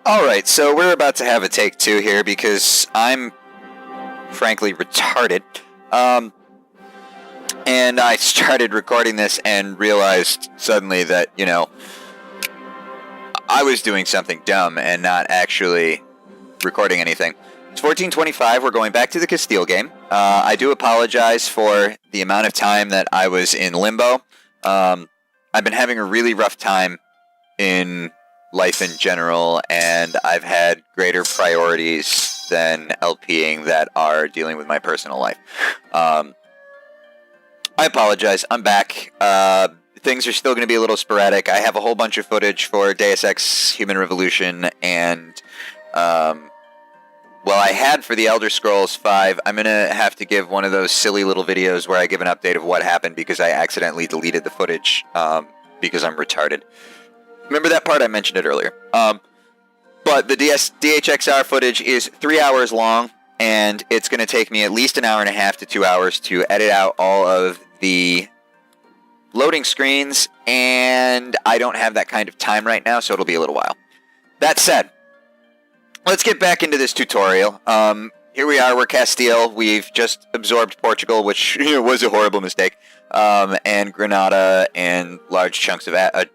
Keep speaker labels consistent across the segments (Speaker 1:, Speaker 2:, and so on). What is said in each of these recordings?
Speaker 1: Alright, so we're about to have a take two here because I'm frankly retarded. And I started recording this and realized suddenly that, I was doing something dumb and not actually recording anything. It's 14:25, we're going back to the Castile game. I do apologize for the amount of time that I was in limbo. I've been having a really rough time in life in general, and I've had greater priorities than LPing that are dealing with my personal life. I apologize. I'm back. Things are still going to be a little sporadic. I have a whole bunch of footage for Deus Ex Human Revolution, and I had for the Elder Scrolls 5. I'm going to have to give one of those silly little videos where I give an update of what happened because I accidentally deleted the footage because I'm retarded. Remember that part? I mentioned it earlier. But the DHXR footage is 3 hours long, and it's going to take me at least an hour and a half to 2 hours to edit out all of the loading screens, and I don't have that kind of time right now, so it'll be a little while. That said, let's get back into this tutorial. Here we are, we're Castile. We've just absorbed Portugal, which was a horrible mistake, and Granada and large chunks of a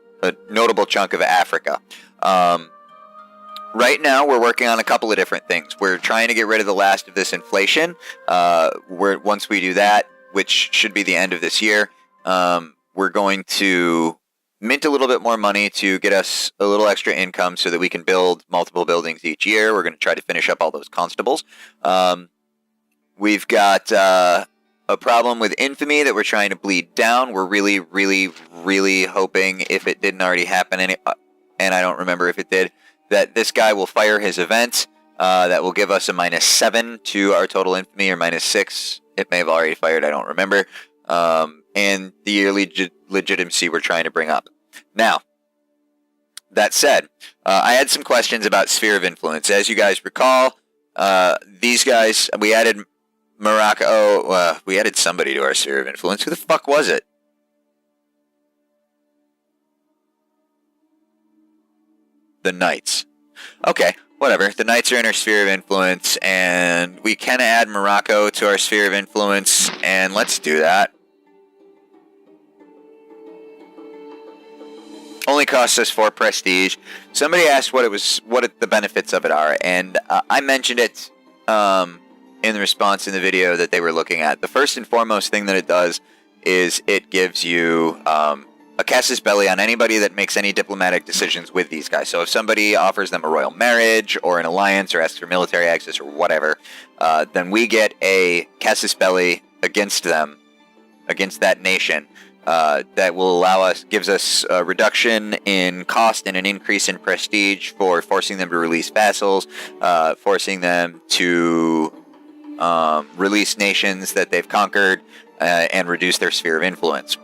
Speaker 1: notable chunk of Africa. Right now, we're working on a couple of different things. We're trying to get rid of the last of this inflation. Once we do that, which should be the end of this year, we're going to mint a little bit more money to get us a little extra income so that we can build multiple buildings each year. We're going to try to finish up all those constables. We've got a problem with infamy that we're trying to bleed down. We're really, really, really hoping, if it didn't already happen, and I don't remember if it did, that this guy will fire his event. That will give us a -7 to our total infamy, or -6. It may have already fired, I don't remember. And the yearly legitimacy we're trying to bring up. Now, that said, I had some questions about Sphere of Influence. As you guys recall, these guys, we added Morocco. We added somebody to our Sphere of Influence. Who the fuck was it? The Knights. Okay, whatever. The Knights are in our Sphere of Influence, and we can add Morocco to our Sphere of Influence, and let's do that. Only costs us 4 prestige. Somebody asked what the benefits of it are, and I mentioned it in the response in the video that they were looking at. The first and foremost thing that it does is it gives you a casus belli on anybody that makes any diplomatic decisions with these guys. So if somebody offers them a royal marriage or an alliance or asks for military access or whatever, then we get a casus belli against them, against that nation. That will gives us a reduction in cost and an increase in prestige for forcing them to release vassals, forcing them to release nations that they've conquered, and reduce their sphere of influence,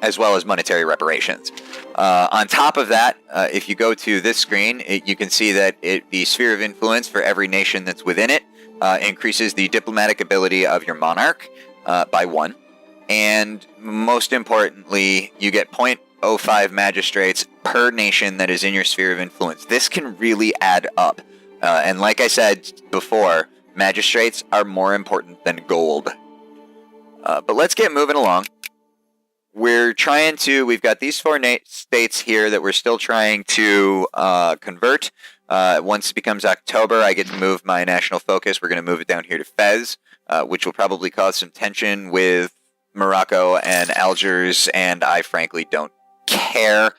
Speaker 1: as well as monetary reparations. On top of that, if you go to this screen, you can see that the sphere of influence for every nation that's within it increases the diplomatic ability of your monarch by 1. And most importantly, you get 0.05 magistrates per nation that is in your sphere of influence. This can really add up. And like I said before, magistrates are more important than gold. But let's get moving along. We've got these 4 states here that we're still trying to convert. Once it becomes October, I get to move my national focus. We're going to move it down here to Fez, which will probably cause some tension with Morocco and Algiers, and I frankly don't care.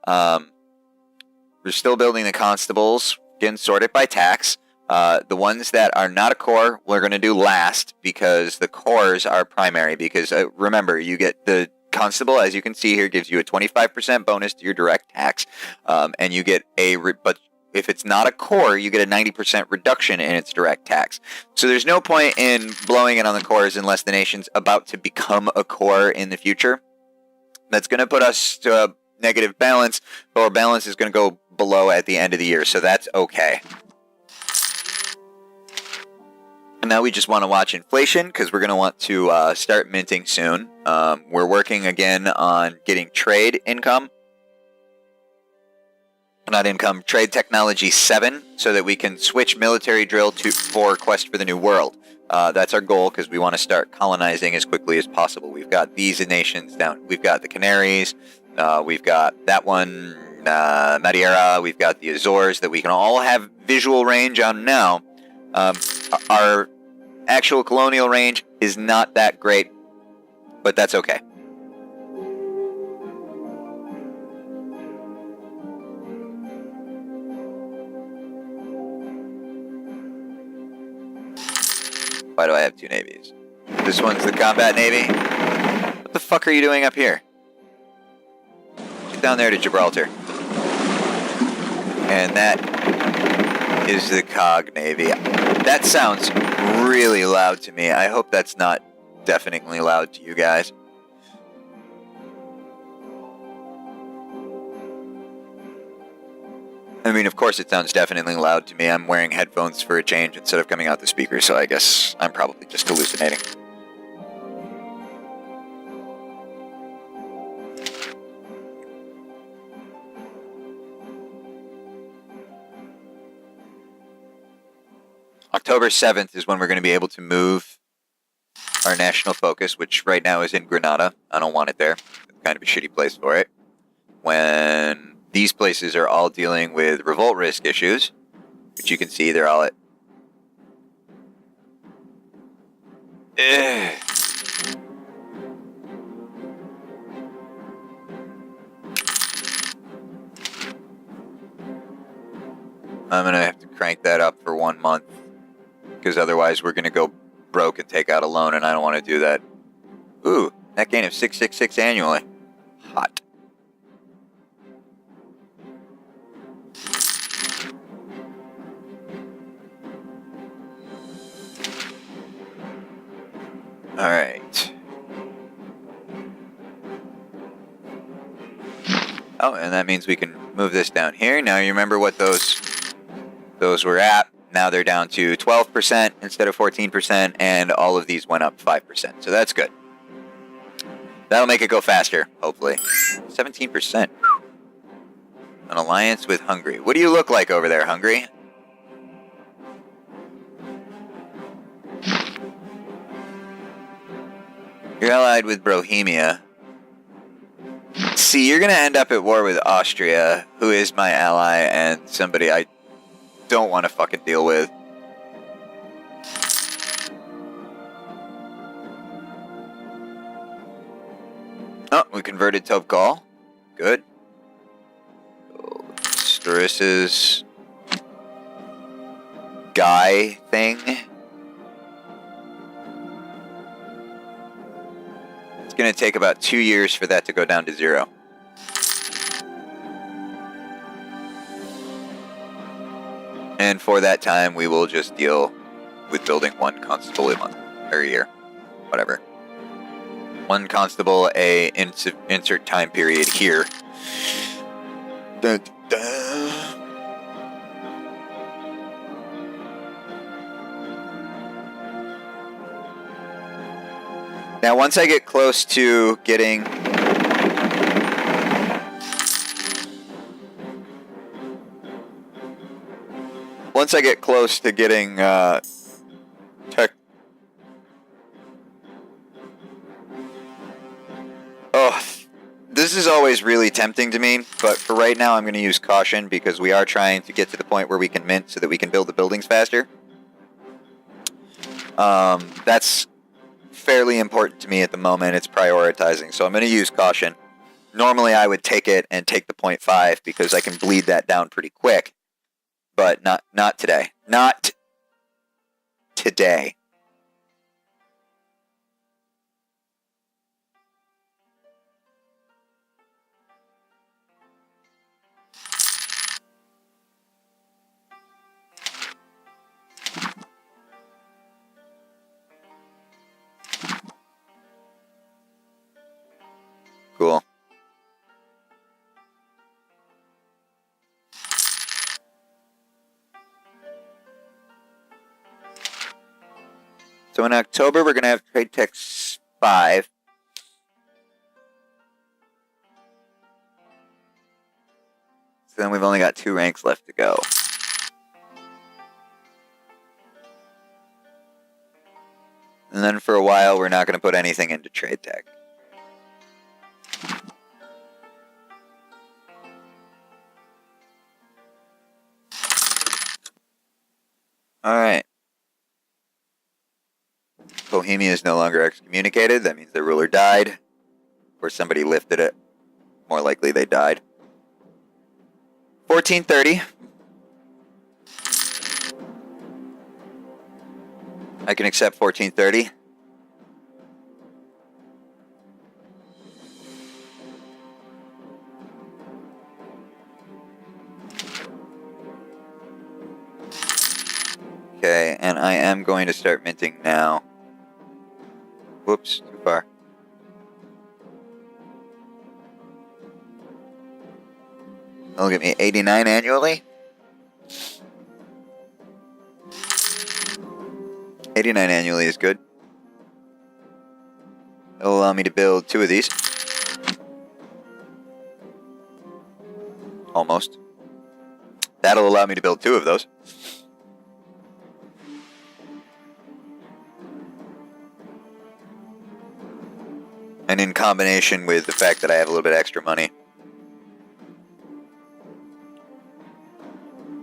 Speaker 1: We're still building the constables, getting sorted by tax. The ones that are not a core, we're going to do last, because the cores are primary, because remember, you get the constable, as you can see here, gives you a 25% bonus to your direct tax, and you get but if it's not a core, you get a 90% reduction in its direct tax. So there's no point in blowing it on the cores unless the nation's about to become a core in the future. That's going to put us to a negative balance, but our balance is going to go below at the end of the year, so that's okay. And now we just want to watch inflation, because we're going to want to start minting soon. We're working again on getting trade income. not income, trade technology 7, so that we can switch military drill for Quest for the New World. That's our goal, because we want to start colonizing as quickly as possible. We've got these nations down. We've got the Canaries. We've got that one, Madeira. We've got the Azores that we can all have visual range on now. Our actual colonial range is not that great, but that's okay. Why do I have 2 navies? This one's the combat navy. What the fuck are you doing up here? Get down there to Gibraltar. And that is the cog navy. That sounds really loud to me. I hope that's not deafeningly loud to you guys. I mean, of course it sounds deafeningly loud to me. I'm wearing headphones for a change instead of coming out the speaker, so I guess I'm probably just hallucinating. October 7th is when we're going to be able to move our national focus, which right now is in Granada. I don't want it there. It's kind of a shitty place for it. When these places are all dealing with revolt risk issues, which you can see they're all at... I'm going to have to crank that up for 1 month, because otherwise we're going to go broke and take out a loan, and I don't want to do that. Ooh, net gain of 666 annually. Hot. Alright. Oh, and that means we can move this down here. Now you remember what those were at. Now they're down to 12% instead of 14%, and all of these went up 5%. So that's good. That'll make it go faster, hopefully. 17%. An alliance with Hungary. What do you look like over there, Hungary? You're allied with Bohemia. See, you're going to end up at war with Austria, who is my ally and somebody I don't want to fucking deal with. Oh, we converted Tovkal. Good. Storis's guy thing. It's going to take about 2 years for that to go down to 0. And for that time, we will just deal with building 1 constable a month, or a year, whatever. 1 constable, insert time period here. Dun, dun. Now, once I get close to getting... Once I get close to getting tech... Oh, this is always really tempting to me, but for right now I'm going to use caution because we are trying to get to the point where we can mint so that we can build the buildings faster. That's fairly important to me at the moment. It's prioritizing, so I'm going to use caution. Normally I would take it and take the 0.5 because I can bleed that down pretty quick. But not today. Not today. Cool. So in October, we're going to have trade tech 5. So then we've only got 2 ranks left to go. And then for a while, we're not going to put anything into trade tech. Alright. Bohemia is no longer excommunicated. That means their ruler died. Or somebody lifted it. More likely they died. 1430. I can accept 1430. Okay, and I am going to start minting now. Whoops, too far. That'll get me 89 annually. 89 annually is good. It'll allow me to build 2 of these. Almost. That'll allow me to build 2 of those. And in combination with the fact that I have a little bit extra money,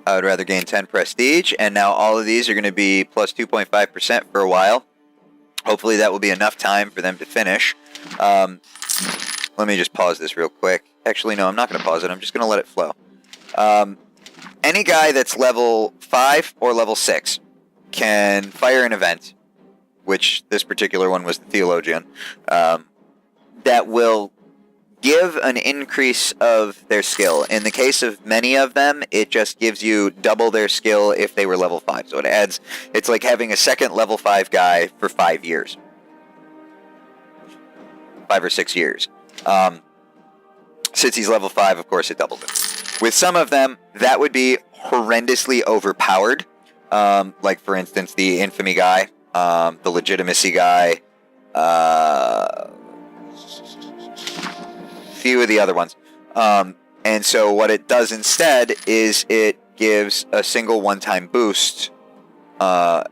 Speaker 1: I would rather gain 10 prestige, and now all of these are going to be plus 2.5% for a while. Hopefully that will be enough time for them to finish. Let me just pause this real quick. Actually, no, I'm not going to pause it. I'm just going to let it flow. Any guy that's level 5 or level 6 can fire an event, which this particular one was the Theologian, that will give an increase of their skill. In the case of many of them, it just gives you double their skill if they were level 5. So it adds, it's like having a second level 5 guy for 5 years. 5 or 6 years. Since he's level 5, of course, it doubled it. With some of them, that would be horrendously overpowered. Like, for instance, the Infamy guy, the Legitimacy guy, few of the other ones. And so what it does instead is it gives a single one-time boost that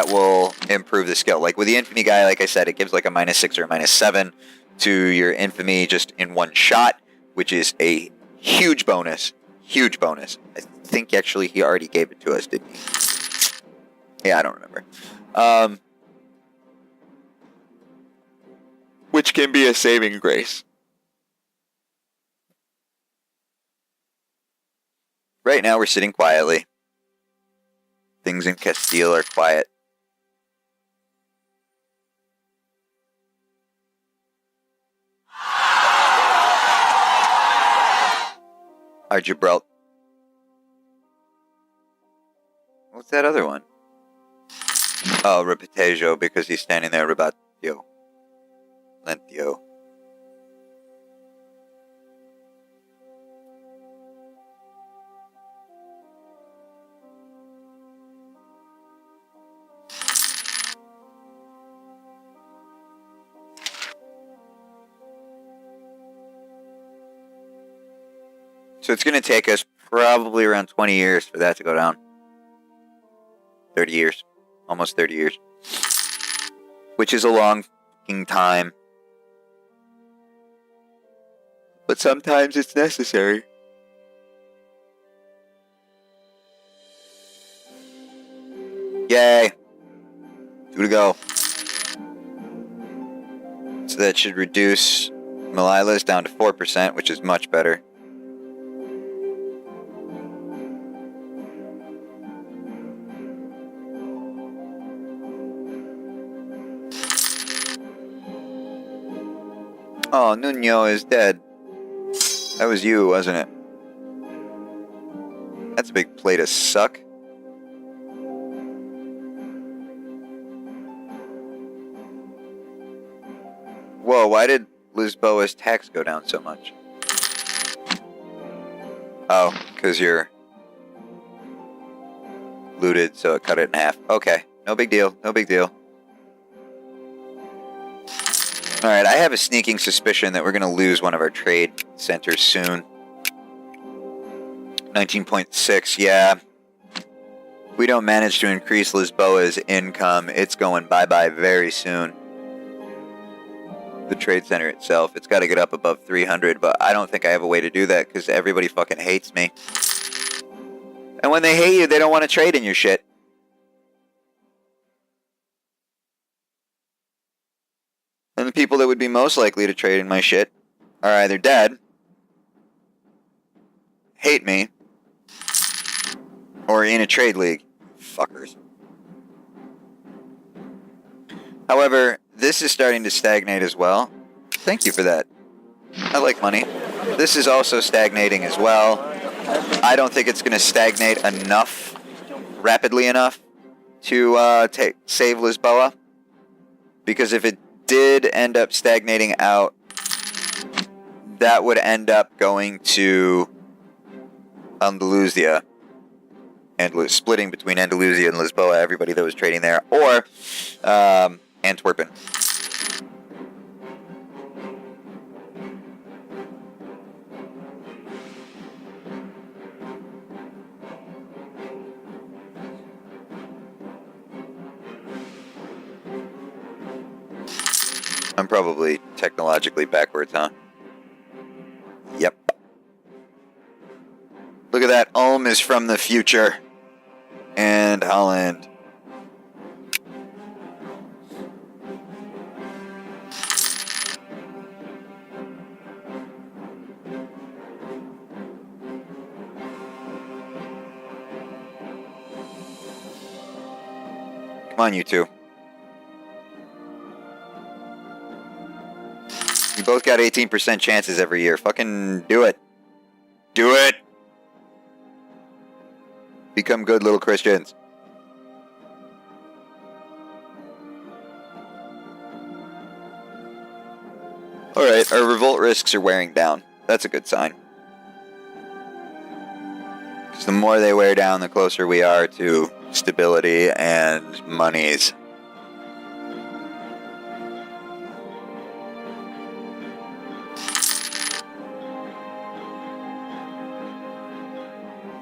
Speaker 1: will improve the skill. Like with the Infamy guy, like I said, it gives like a -6 or a -7 to your Infamy just in one shot, which is a huge bonus. Huge bonus. I think actually he already gave it to us, didn't he? Yeah, I don't remember. Which can be a saving grace. Right now we're sitting quietly. Things in Castile are quiet. Our Gibraltar. What's that other one? Oh, Repetejo, because he's standing there. Rebatio. Lentio. So it's going to take us probably around 20 years for that to go down. 30 years. Almost 30 years. Which is a long fucking time. But sometimes it's necessary. Yay. 2 to go. So that should reduce Melila's down to 4%, which is much better. Oh, Nuno is dead. That was you, wasn't it? That's a big plate of suck. Whoa, why did Lisboa's tax go down so much? Oh, because you're looted, so it cut it in half. Okay, no big deal, no big deal. Alright, I have a sneaking suspicion that we're going to lose one of our trade centers soon. 19.6, yeah. We don't manage to increase Lisboa's income, it's going bye-bye very soon. The trade center itself, it's got to get up above 300, but I don't think I have a way to do that because everybody fucking hates me. And when they hate you, they don't want to trade in your shit. And the people that would be most likely to trade in my shit are either dead, hate me, or in a trade league. Fuckers. However, this is starting to stagnate as well. Thank you for that. I like money. This is also stagnating as well. I don't think it's going to stagnate enough, rapidly enough, to save Lisboa. Because if it did end up stagnating out, that would end up going to Andalusia. And splitting between Andalusia and Lisboa, everybody that was trading there, or Antwerpen. I'm probably technologically backwards, huh? Yep. Look at that. Ulm is from the future. And Holland. Come on, you two. You both got 18% chances every year. Fucking do it. Do it! Become good little Christians. Alright, our revolt risks are wearing down. That's a good sign. Because the more they wear down, the closer we are to stability and monies.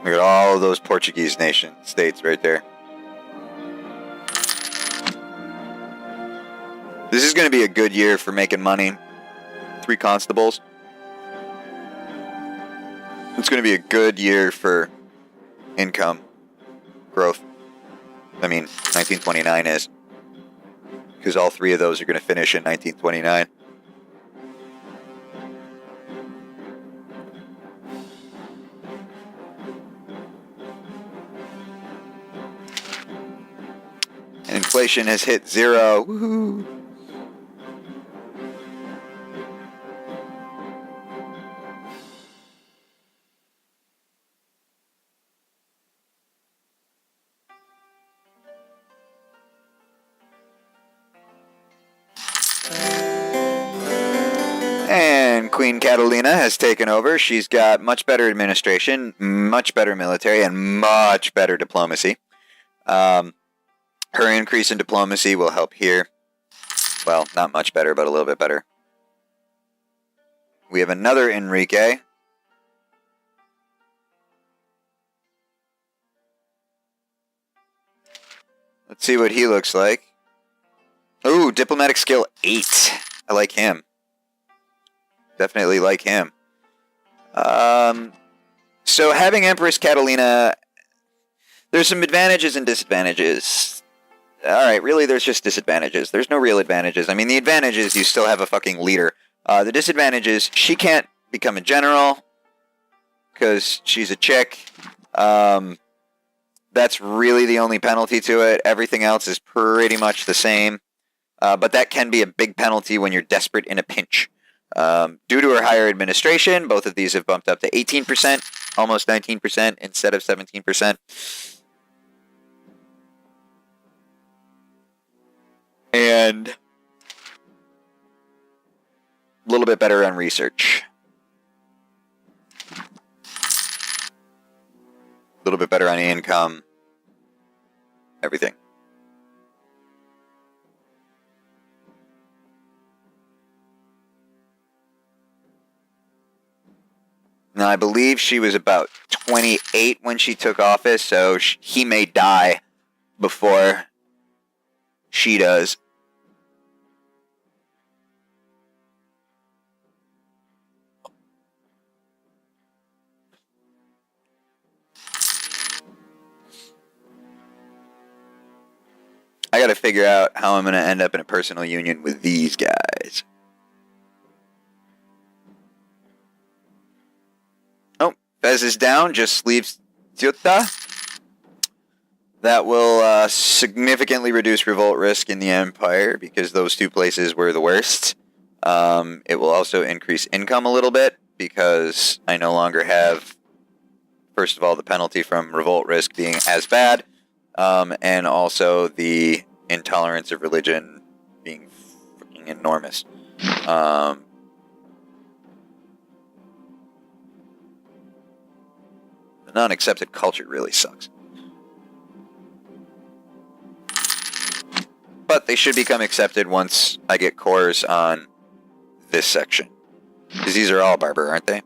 Speaker 1: Look at all of those Portuguese nation states right there. This is going to be a good year for making money. 3 constables. It's going to be a good year for income growth. I mean, 1929 is. Because all 3 of those are going to finish in 1929. And inflation has hit 0. Woohoo! And Queen Catalina has taken over. She's got much better administration, much better military, and much better diplomacy. Her increase in diplomacy will help here. Well, not much better, but a little bit better. We have another Enrique. Let's see what he looks like. Ooh, diplomatic skill 8. I like him. Definitely like him. So having Empress Catalina, there's some advantages and disadvantages. Alright, really there's just disadvantages. There's no real advantages. I mean, the advantage is you still have a fucking leader. The disadvantage is she can't become a general because she's a chick. That's really the only penalty to it. Everything else is pretty much the same. But that can be a big penalty when you're desperate in a pinch. Due to her higher administration, both of these have bumped up to 18%, almost 19% instead of 17%. And a little bit better on research. A little bit better on income. Everything. Now, I believe she was about 28 when she took office, so he may die before she does. I gotta figure out how I'm gonna end up in a personal union with these guys. Oh, Fez is down, just leaves Ceuta. That will significantly reduce revolt risk in the Empire, because those two places were the worst. It will also increase income a little bit, because I no longer have, first of all, the penalty from revolt risk being as bad, and also the intolerance of religion being freaking enormous. The non-accepted culture really sucks. But they should become accepted once I get cores on this section. Because these are all Berber, aren't they?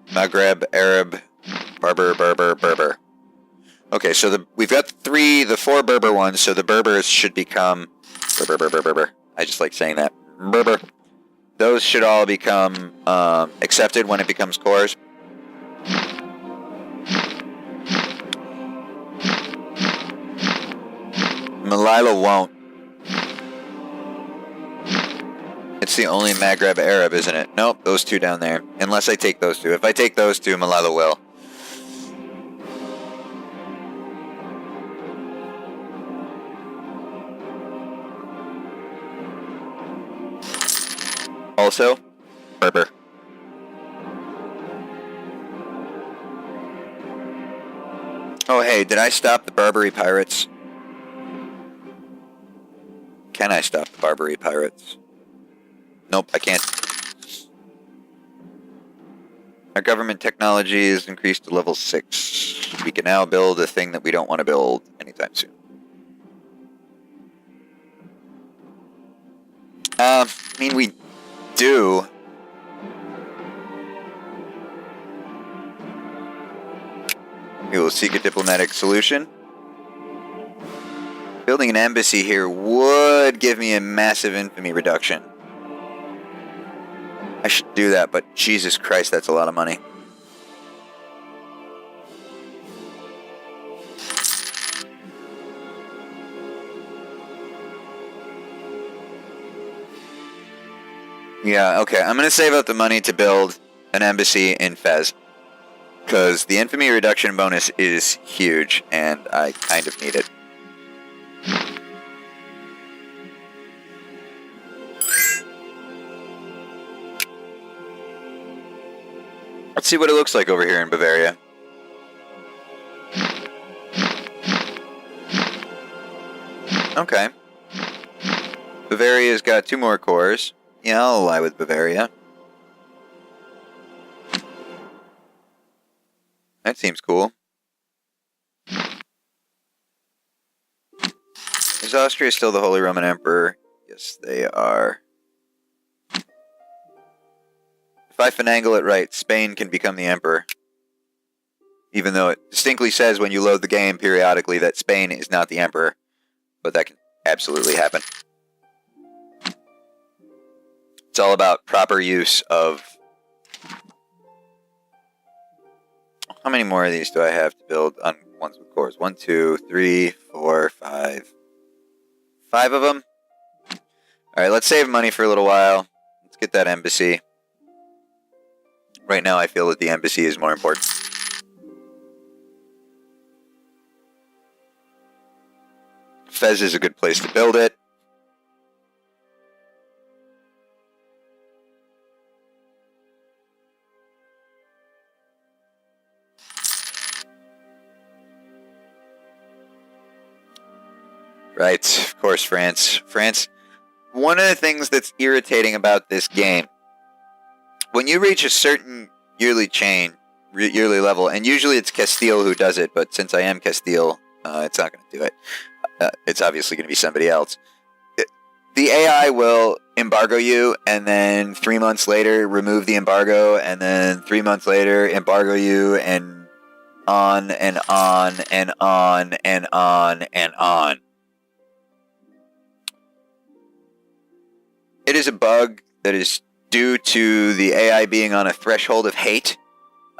Speaker 1: Maghreb, Arab, Berber. Okay, so we've got the 4 Berber ones, so the Berbers should become... Berber. I just like saying that. Berber. Those should all become accepted when it becomes cores. Melilla won't. It's the only Maghreb Arab, isn't it? Nope, those two down there. Unless I take those two. If I take those two, Melilla will. Also, Berber. Oh hey, did I stop the Barbary pirates? Can I stop the Barbary pirates? Nope, I can't. Our government technology is increased to level 6. We can now build a thing that we don't want to build anytime soon. I mean, we do. We will seek a diplomatic solution. Building an embassy here would give me a massive infamy reduction. I should do that, but Jesus Christ, that's a lot of money. Yeah, okay, I'm going to save up the money to build an embassy in Fez. Because the infamy reduction bonus is huge, and I kind of need it. Let's see what it looks like over here in Bavaria. Okay. Bavaria's got 2 more cores. Yeah, I'll ally with Bavaria. That seems cool. Is Austria still the Holy Roman Emperor? Yes, they are. If I finagle it right, Spain can become the emperor. Even though it distinctly says when you load the game periodically that Spain is not the emperor. But that can absolutely happen. It's all about proper use of... How many more of these do I have to build on ones with cores? 1, 2, 3, 4, 5. 5 of them? Alright, let's save money for a little while. Let's get that embassy. Right now I feel that the embassy is more important. Fez is a good place to build it. Right, of course, France. France, one of the things that's irritating about this game, when you reach a certain yearly level, and usually it's Castile who does it, but since I am Castile, it's not going to do it. It's obviously going to be somebody else. The AI will embargo you, and then 3 months later remove the embargo, and then 3 months later embargo you, and on and on and on and on and on. It is a bug that is due to the AI being on a threshold of hate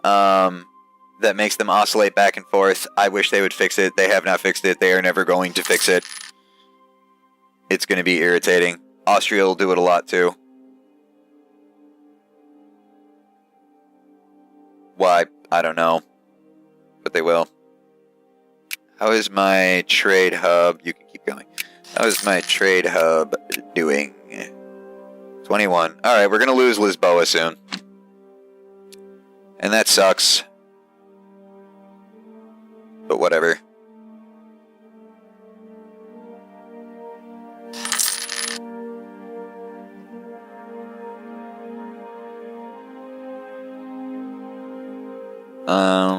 Speaker 1: that makes them oscillate back and forth. I wish they would fix it. They have not fixed it. They are never going to fix it. It's going to be irritating. Austria will do it a lot too. Why? I don't know. But they will. How is my trade hub? You can keep going. How is my trade hub doing? 21. Alright, we're going to lose Lisboa soon. And that sucks. But whatever.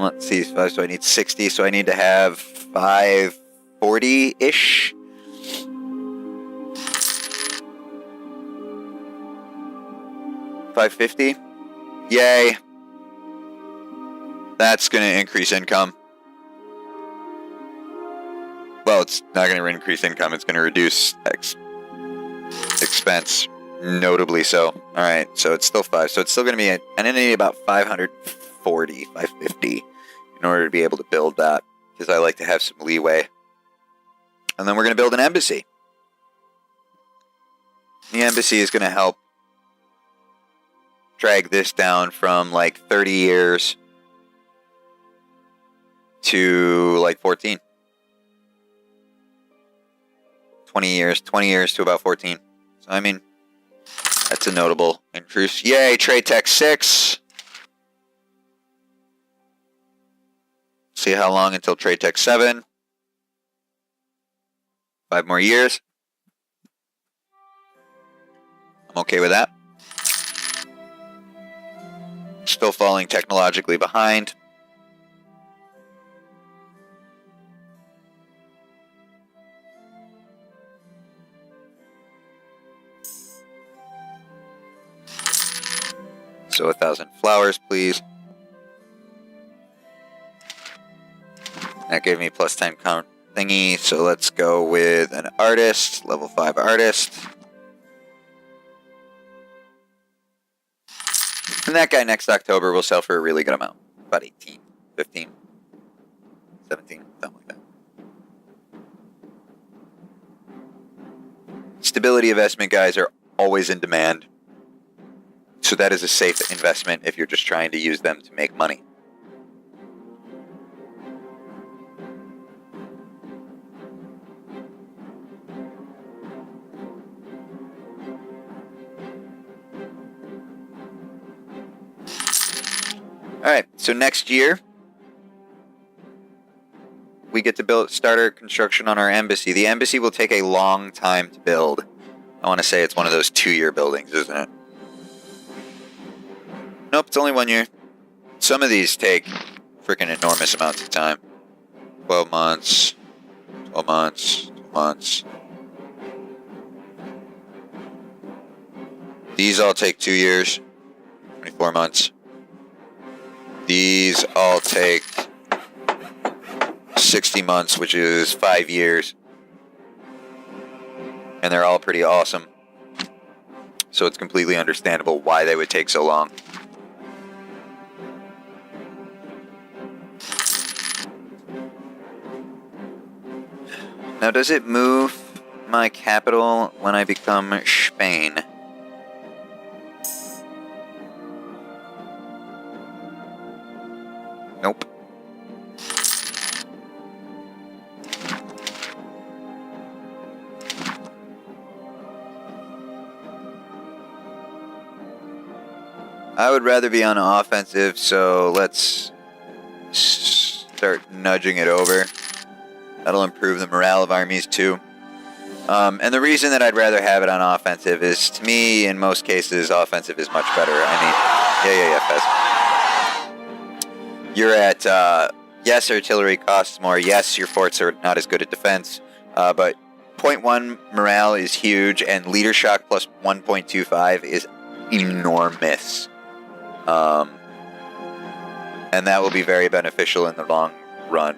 Speaker 1: Let's see. So I need 60. So I need to have 540-ish. $550. Yay. That's going to increase income. Well, it's not going to increase income. It's going to reduce expense. Notably so. Alright, so it's still 5. So it's still going to be, I'm going to need about 540, 550 in order to be able to build that. Because I like to have some leeway. And then we're going to build an embassy. The embassy is going to help drag this down from like 30 years to like 14. 20 years to about 14. So, I mean, that's a notable increase. Yay, Trade Tech 6. See how long until Trade Tech 7. 5 more years. I'm okay with that. Still falling technologically behind. So 1,000 flowers, please. That gave me plus 10 count thingy, so let's go with an artist, level 5 artist. And that guy next October will sell for a really good amount. About 18, 15, 17, something like that. Stability investment guys are always in demand. So that is a safe investment if you're just trying to use them to make money. Alright, so next year, we get to start our construction on our embassy. The embassy will take a long time to build. I want to say it's one of those 2-year buildings, isn't it? Nope, it's only 1 year. Some of these take freaking enormous amounts of time. 12 months, 12 months, 12 months. These all take 2 years, 24 months. These all take 60 months, which is 5 years. And they're all pretty awesome. So it's completely understandable why they would take so long. Now, does it move my capital when I become Spain? Nope. I would rather be on offensive, so let's start nudging it over. That'll improve the morale of armies too. And the reason that I'd rather have it on offensive is, to me, in most cases, offensive is much better. I mean, Fez. You're at, yes, artillery costs more. Yes, your forts are not as good at defense. But 0.1 morale is huge, and leader shock plus 1.25 is enormous. And that will be very beneficial in the long run.